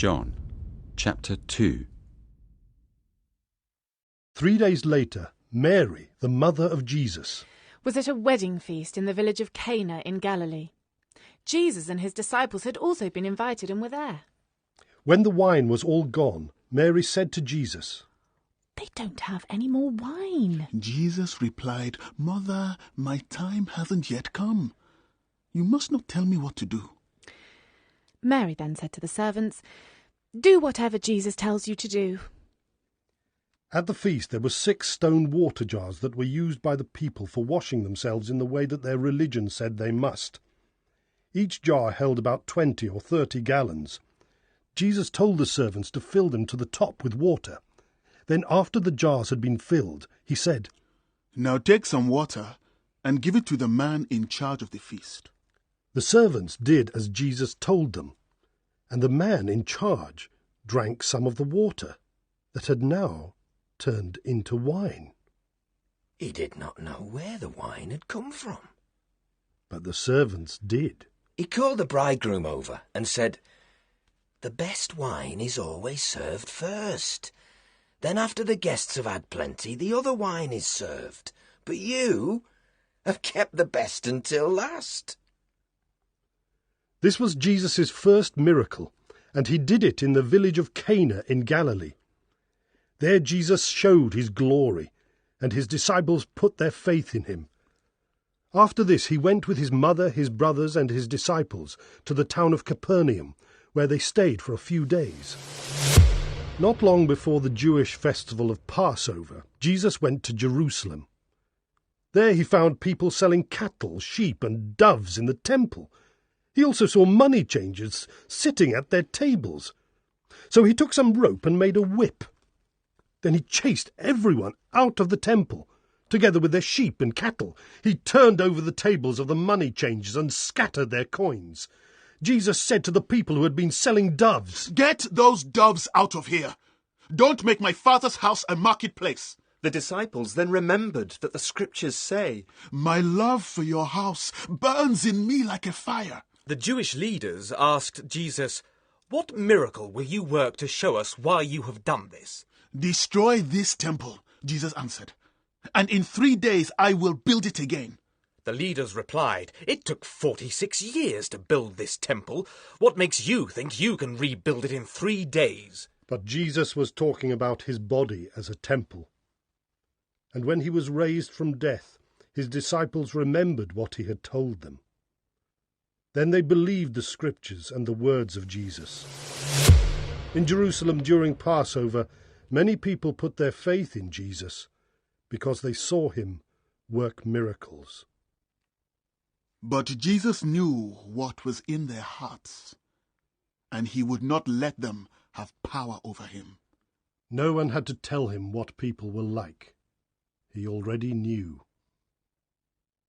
John, chapter 2. 3 days later, Mary, the mother of Jesus, was at a wedding feast in the village of Cana in Galilee. Jesus and his disciples had also been invited and were there. When the wine was all gone, Mary said to Jesus, "They don't have any more wine." Jesus replied, "Mother, my time hasn't yet come. You must not tell me what to do." Mary then said to the servants, "Do whatever Jesus tells you to do." At the feast there were 6 stone water jars that were used by the people for washing themselves in the way that their religion said they must. Each jar held about 20 or 30 gallons. Jesus told the servants to fill them to the top with water. Then after the jars had been filled, he said, "Now take some water and give it to the man in charge of the feast." The servants did as Jesus told them, and the man in charge drank some of the water that had now turned into wine. He did not know where the wine had come from. But the servants did. He called the bridegroom over and said, "The best wine is always served first. Then after the guests have had plenty, the other wine is served. But you have kept the best until last." This was Jesus' first miracle, and he did it in the village of Cana in Galilee. There Jesus showed his glory, and his disciples put their faith in him. After this he went with his mother, his brothers, and his disciples to the town of Capernaum, where they stayed for a few days. Not long before the Jewish festival of Passover, Jesus went to Jerusalem. There he found people selling cattle, sheep, and doves in the temple. He also saw money changers sitting at their tables. So he took some rope and made a whip. Then he chased everyone out of the temple, together with their sheep and cattle. He turned over the tables of the money changers and scattered their coins. Jesus said to the people who had been selling doves, "Get those doves out of here. Don't make my Father's house a marketplace." The disciples then remembered that the scriptures say, "My love for your house burns in me like a fire." The Jewish leaders asked Jesus, "What miracle will you work to show us why you have done this?" "Destroy this temple," Jesus answered, "and in 3 days I will build it again." The leaders replied, "It took 46 years to build this temple. What makes you think you can rebuild it in 3 days? But Jesus was talking about his body as a temple. And when he was raised from death, his disciples remembered what he had told them. Then they believed the scriptures and the words of Jesus. In Jerusalem during Passover, many people put their faith in Jesus because they saw him work miracles. But Jesus knew what was in their hearts, and he would not let them have power over him. No one had to tell him what people were like. He already knew.